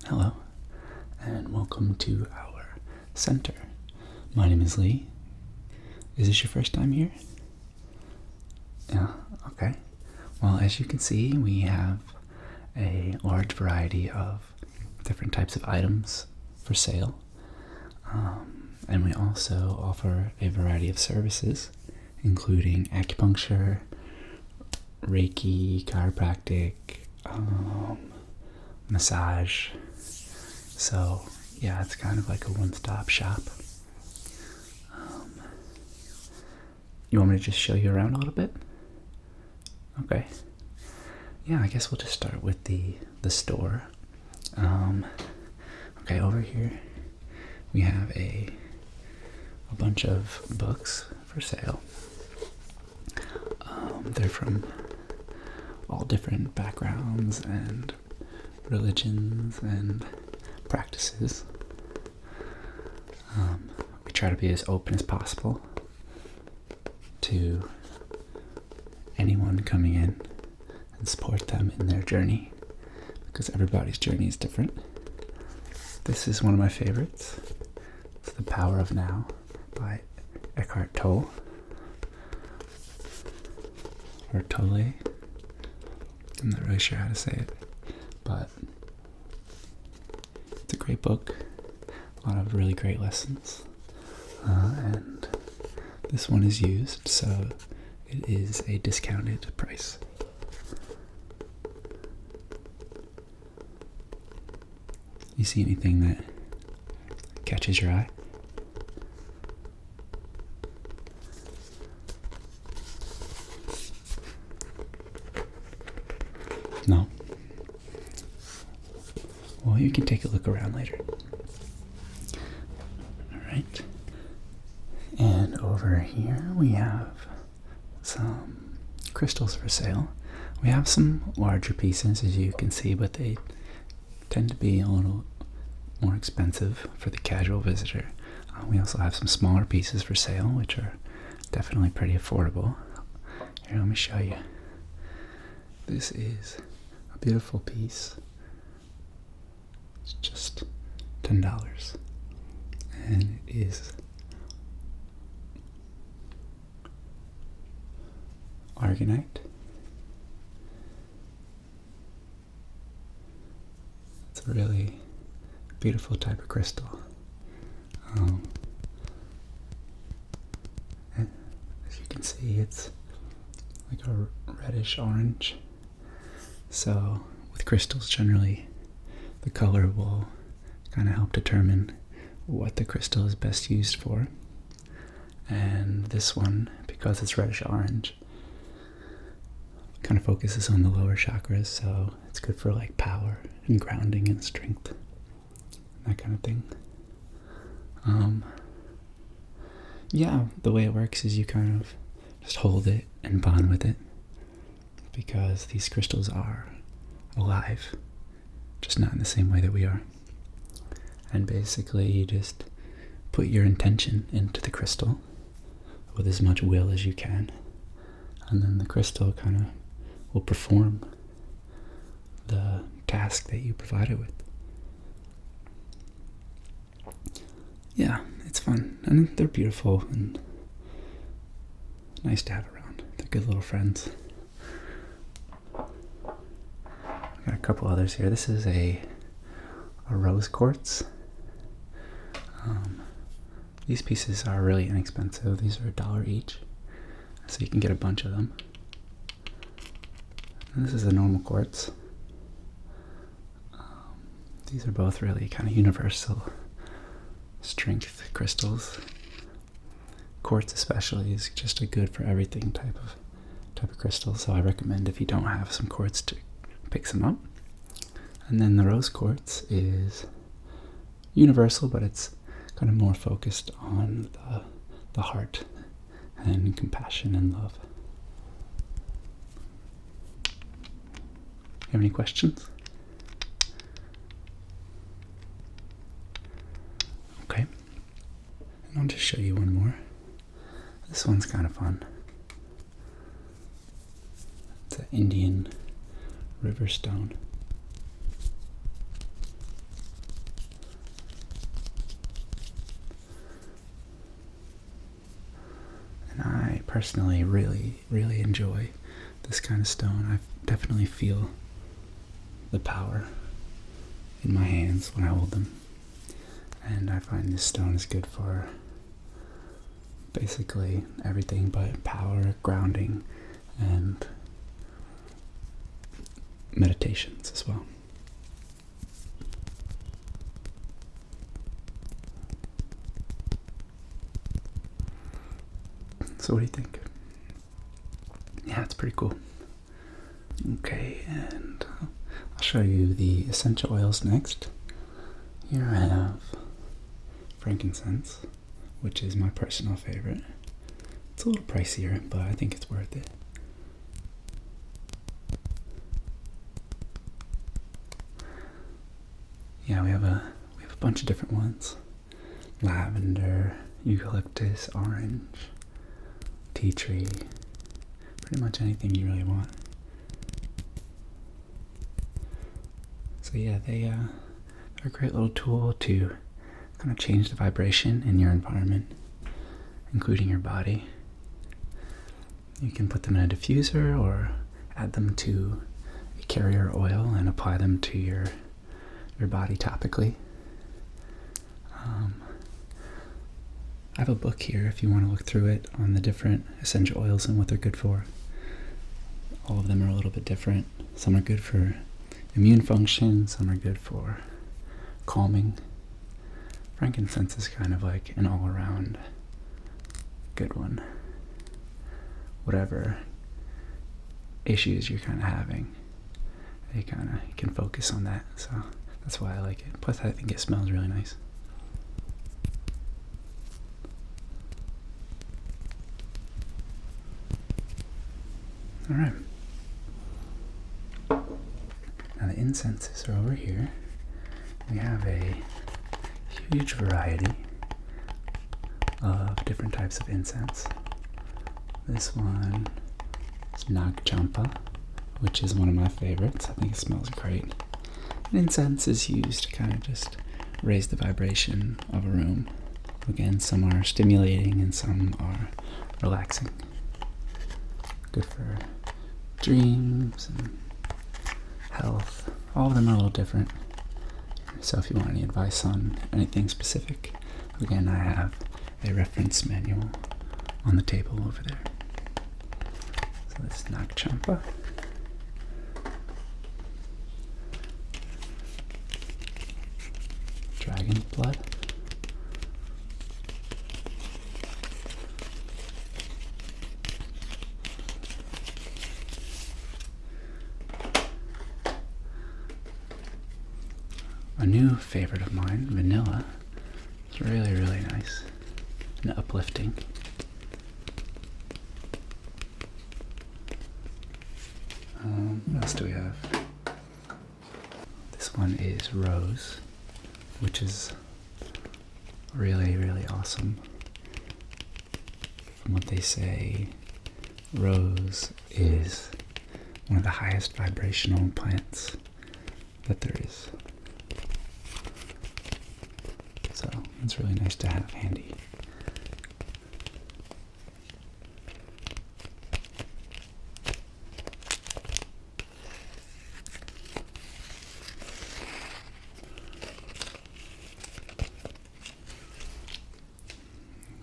Hello, and welcome to our center. My name is Lee. Is this your first time here? Yeah, okay. Well, as you can see, we have a large variety of different types of items for sale. And we also offer a variety of services, including acupuncture, Reiki, chiropractic, massage. So, yeah, it's kind of like a one-stop shop. You want me to just show you around a little bit? Okay. Yeah, I guess we'll just start with the store. Okay, over here we have a bunch of books for sale. They're from all different backgrounds and religions and practices. We try to be as open as possible to anyone coming in and support them in their journey, because everybody's journey is different. This is one of my favorites. It's The Power of Now by Eckhart Tolle. Or Tolle. I'm not really sure how to say it, but it's a great book. A lot of really great lessons. And this one is used, so it is a discounted price. You see anything that catches your eye? No? Well, you can take a look around later. Alright. And over here we have some crystals for sale. We have some larger pieces, as you can see, but they tend to be a little more expensive for the casual visitor. We also have some smaller pieces for sale, which are definitely pretty affordable. Here, let me show you. This is a beautiful piece. It's just $10. And it is Argonite. It's a really beautiful type of crystal. And as you can see, it's like a reddish orange. So with crystals, generally the color will kind of help determine what the crystal is best used for. And this one, because it's reddish orange, kind of focuses on the lower chakras, so it's good for like power and grounding and strength, that kind of thing. Yeah, the way it works is you kind of just hold it and bond with it, because these crystals are alive, just not in the same way that we are. And basically you just put your intention into the crystal with as much will as you can, and then the crystal kind of will perform the task that you provide it with. Yeah, it's fun, and they're beautiful and nice to have around. They're good little friends. I've got a couple others here. This is a rose quartz. These pieces are really inexpensive. These are $1 each, so you can get a bunch of them. And this is a normal quartz. These are both really kind of universal strength crystals. Quartz especially is just a good for everything type of crystal, so I recommend if you don't have some quartz to pick some up. And then the rose quartz is universal, but it's kind of more focused on the heart and compassion and love. You have any questions? Okay. And I'll just show you one more. This one's kind of fun. It's an Indian river stone. personally really, really enjoy this kind of stone. I definitely feel the power in my hands when I hold them. And I find this stone is good for basically everything but power, grounding, and meditations as well. So what do you think? Yeah, it's pretty cool. Okay, and I'll show you the essential oils next. Here I have frankincense, which is my personal favorite. It's a little pricier, but I think it's worth it. Yeah, we have a bunch of different ones. Lavender, eucalyptus, orange, tea tree, pretty much anything you really want. So yeah, they're a great little tool to kind of change the vibration in your environment, including your body. You can put them in a diffuser or add them to a carrier oil and apply them to your body topically. I have a book here if you want to look through it on the different essential oils and what they're good for. All of them are a little bit different. Some are good for immune function, some are good for calming. Frankincense is kind of like an all-around good one. Whatever issues you're kind of having, you can focus on that. So that's why I like it. Plus, I think it smells really nice. All right. Now the incenses are over here. We have a huge variety of different types of incense. This one is Nagchampa, which is one of my favorites. I think it smells great. And incense is used to kind of just raise the vibration of a room. Again, some are stimulating and some are relaxing. Good for dreams and health. All of them are a little different. So if you want any advice on anything specific, again, I have a reference manual on the table over there. So this is Nagchampa. Dragon's blood. A new favorite of mine, vanilla. It's really, really nice and uplifting. What else do we have? This one is rose, which is really, really awesome. From what they say, rose is one of the highest vibrational plants that there is. So it's really nice to have handy.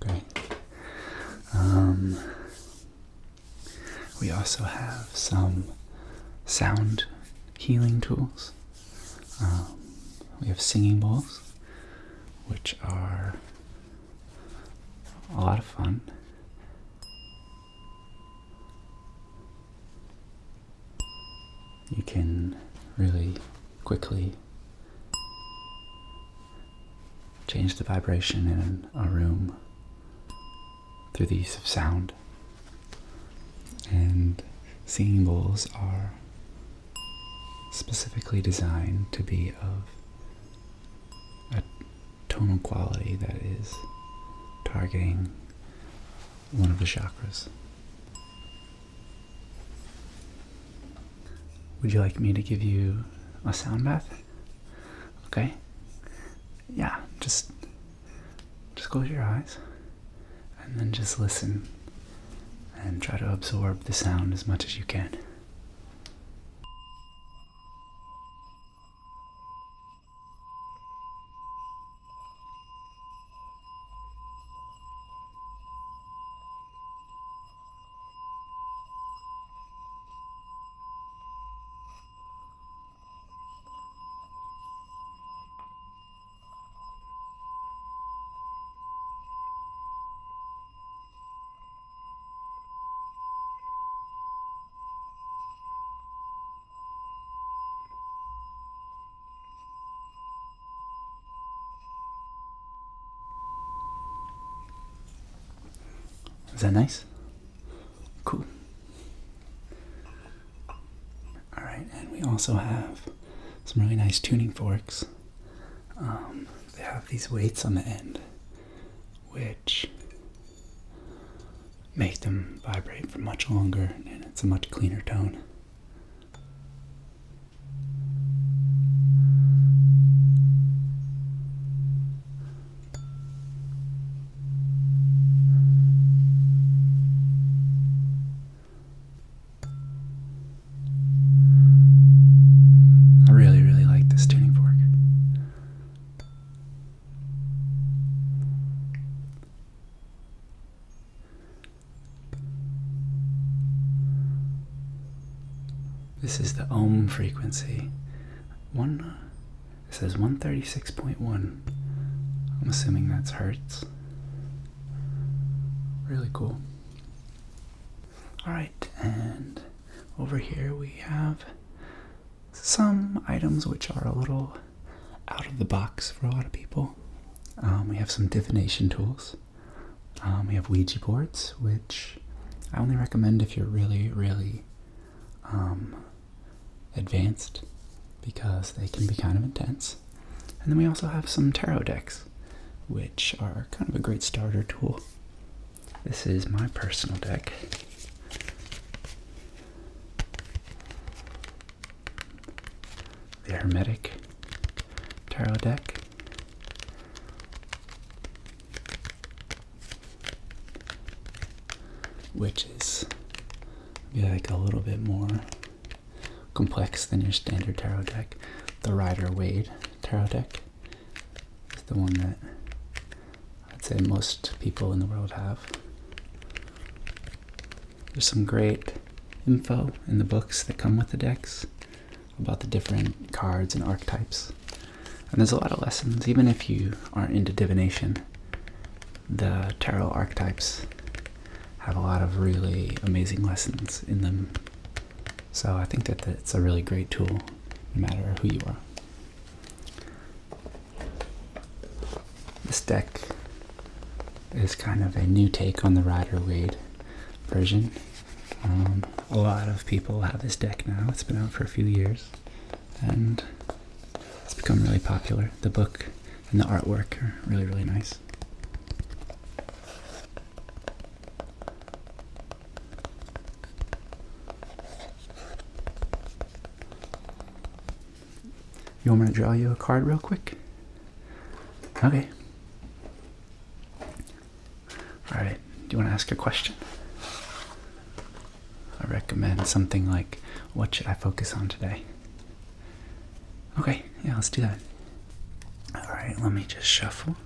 Okay. We also have some sound healing tools. We have singing bowls, which are a lot of fun. You can really quickly change the vibration in a room through the use of sound. And singing bowls are specifically designed to be of a tonal quality that is targeting one of the chakras. Would you like me to give you a sound bath? Okay. Yeah, just close your eyes and then just listen and try to absorb the sound as much as you can. Is that nice? Cool. Alright, and we also have some really nice tuning forks. They have these weights on the end, which make them vibrate for much longer, and it's a much cleaner tone. I really, really like this tuning fork. This is the ohm frequency. It says 136.1. I'm assuming that's hertz. Really cool. Alright, and over here we have some items which are a little out of the box for a lot of people. We have some divination tools. We have Ouija boards, which I only recommend if you're really, really advanced, because they can be kind of intense. And then we also have some tarot decks, which are kind of a great starter tool. This is my personal deck. The Hermetic Tarot deck. Which is like a little bit more complex than your standard tarot deck. The Rider-Waite Tarot deck is the one that I'd say most people in the world have. There's some great info in the books that come with the decks about the different cards and archetypes. And there's a lot of lessons, even if you aren't into divination. The tarot archetypes have a lot of really amazing lessons in them. So I think that it's a really great tool, no matter who you are. This deck is kind of a new take on the Rider-Waite version. A lot of people have this deck now. It's been out for a few years, and it's become really popular. The book and the artwork are really, really nice. You want me to draw you a card real quick? Okay. Alright, do you want to ask a question? I recommend something like, what should I focus on today? Okay, yeah, let's do that. Alright, let me just shuffle.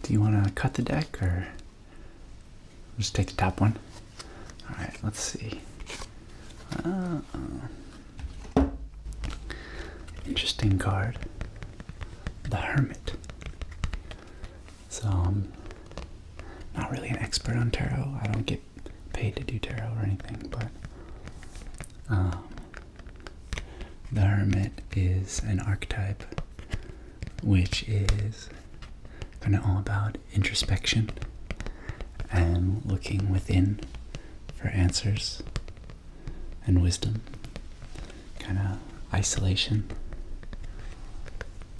Do you want to cut the deck, or Just take the top one. All right, let's see. Interesting card. The Hermit. So I'm not really an expert on tarot. I don't get paid to do tarot or anything, but the Hermit is an archetype which is kind of all about introspection and looking within for answers and wisdom, kind of isolation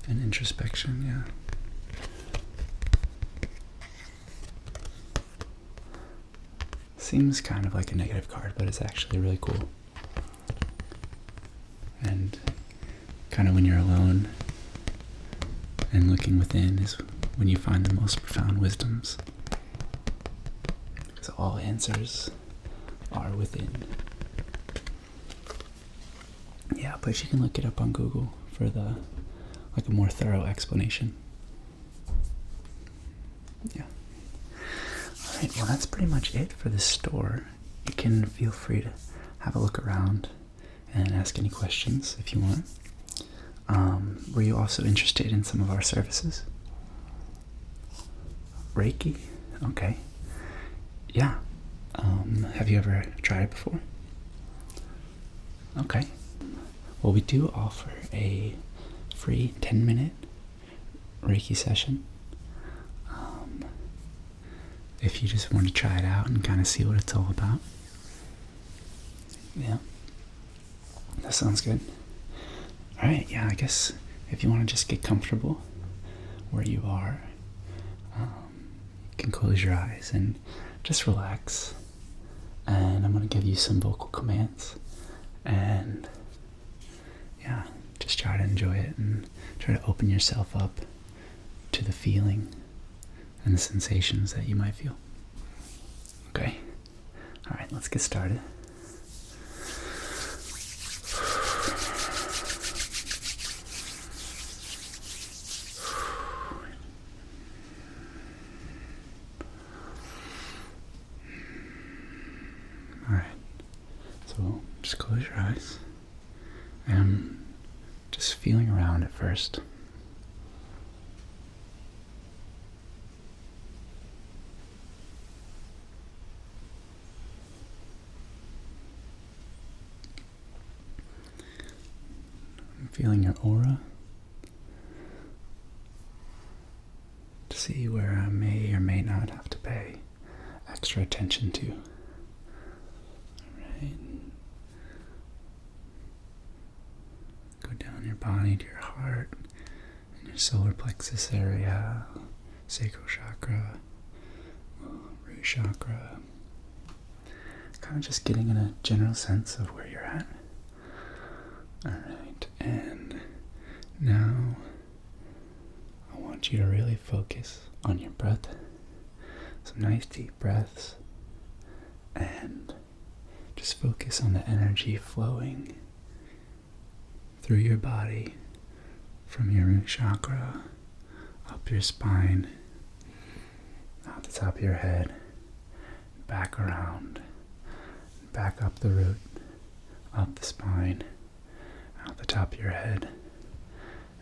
and introspection, yeah. Seems kind of like a negative card, but it's actually really cool. And kind of when you're alone and looking within is when you find the most profound wisdoms. Because all answers are within. Yeah, but you can look it up on Google for a more thorough explanation. Yeah. Alright, well that's pretty much it for this store. You can feel free to have a look around and ask any questions if you want. Were you also interested in some of our services? Reiki? Okay. Yeah. Have you ever tried it before? Okay. Well, we do offer a free 10-minute Reiki session. If you just want to try it out and kind of see what it's all about. Yeah. That sounds good. Alright, yeah, I guess if you want to just get comfortable where you are, you can close your eyes and just relax. And I'm going to give you some vocal commands. And yeah, just try to enjoy it and try to open yourself up to the feeling and the sensations that you might feel. Okay? Alright, let's get started. Alright, so just close your eyes and just feeling around at first. Feeling your aura to see where I may or may not have to pay extra attention to. Alright. Go down your body to your heart and your solar plexus area, sacral chakra, root chakra. Kind of just getting in a general sense of where you're at. Alright, and now I want you to really focus on your breath. Some nice deep breaths. And just focus on the energy flowing through your body from your root chakra, up your spine, out the top of your head, back around, back up the root, up the spine, out the top of your head,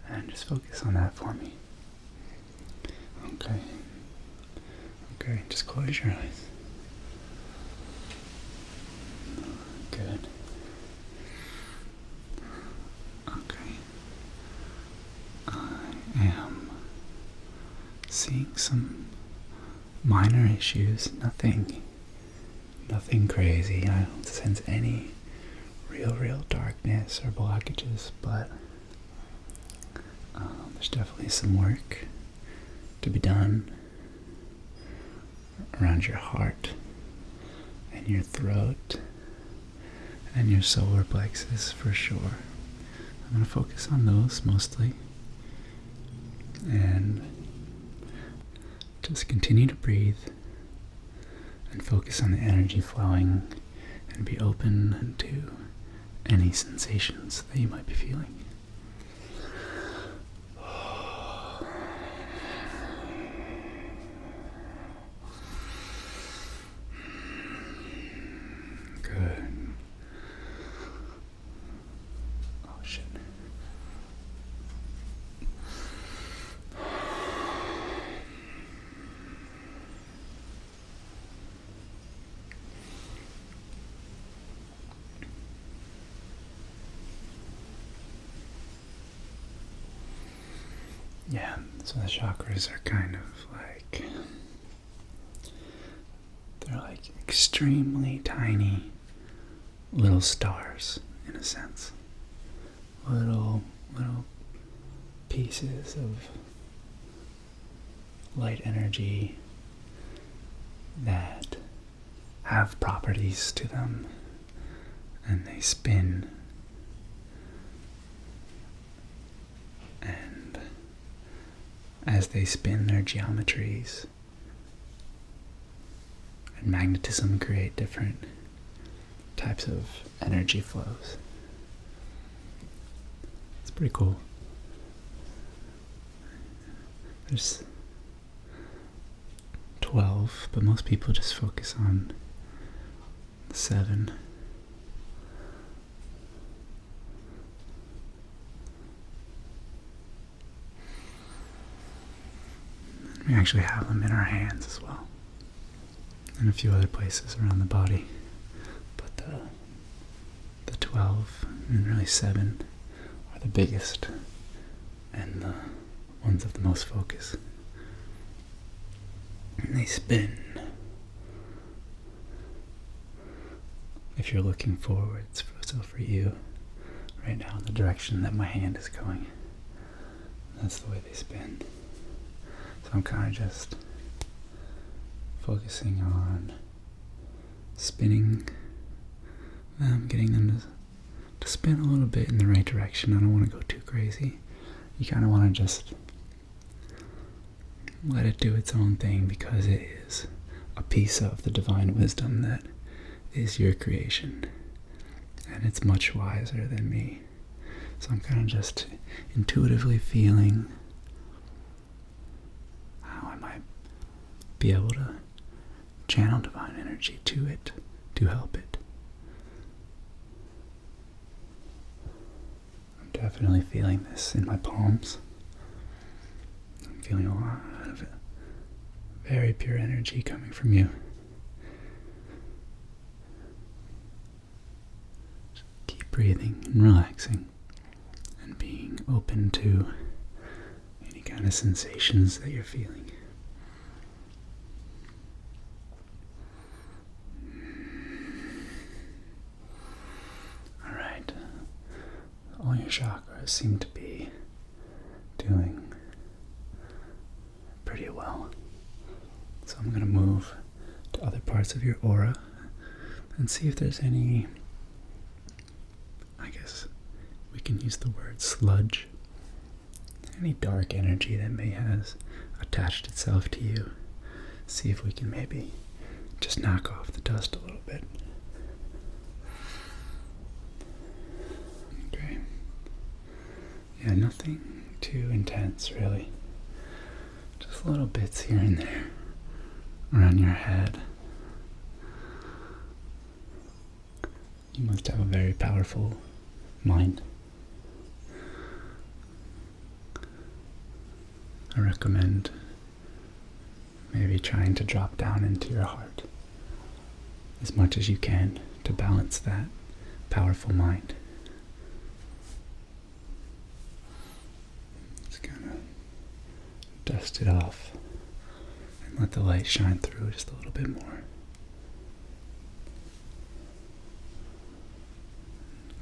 and just focus on that for me. Okay, just close your eyes. Good. Okay. I am seeing some minor issues, nothing crazy. I don't sense any real darkness or blockages, but there's definitely some work to be done around your heart and your throat and your solar plexus for sure. I'm going to focus on those mostly and just continue to breathe and focus on the energy flowing and be open to any sensations that you might be feeling. Yeah, so the chakras are kind of like, they're like extremely tiny little stars, in a sense. Little pieces of light energy that have properties to them, and they spin, and as they spin, their geometries and magnetism create different types of energy flows. It's pretty cool. There's 12, but most people just focus on 7. We actually have them in our hands as well, and a few other places around the body. But the 12 and really 7 are the biggest and the ones of the most focus. And they spin. If you're looking forwards, so for you, right now, in the direction that my hand is going, that's the way they spin. So I'm kind of just focusing on spinning them, getting them to spin a little bit in the right direction. I don't want to go too crazy. You kind of want to just let it do its own thing, because it is a piece of the divine wisdom that is your creation, and it's much wiser than me. So I'm kind of just intuitively feeling how I might be able to channel divine energy to it, to help it. I'm definitely feeling this in my palms. I'm feeling a lot of very pure energy coming from you. Just keep breathing and relaxing and being open to any kind of sensations that you're feeling. Alright. All your chakras seem to be doing pretty well. So I'm going to move to other parts of your aura and see if there's any, I guess we can use the word sludge, any dark energy that may has attached itself to you. See if we can maybe just knock off the dust a little bit. Okay. Yeah, nothing too intense really. Just little bits here and there around your head. You must have a very powerful mind. I recommend maybe trying to drop down into your heart as much as you can to balance that powerful mind. Just kind of dust it off and let the light shine through just a little bit more.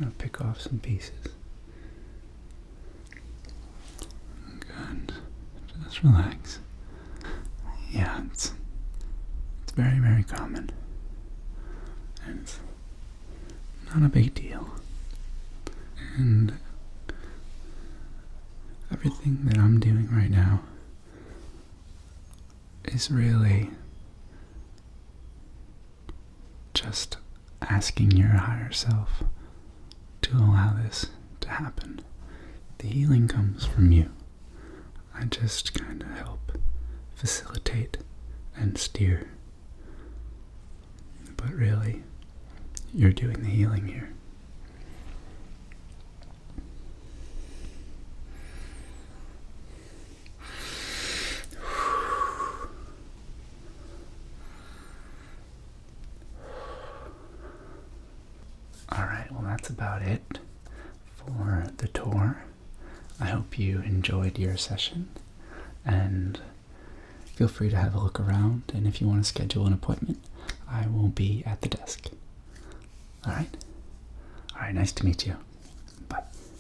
I'm going to pick off some pieces. Good. Just relax. Yeah, it's very, very common. And it's not a big deal. And everything that I'm doing right now is really just asking your higher self to allow this to happen. The healing comes from you. I just kind of help facilitate and steer. But really, you're doing the healing here. Alright, well that's about it for the tour I hope you enjoyed your session, and feel free to have a look around, and if you want to schedule an appointment, I will be at the desk. Alright? Alright, nice to meet you.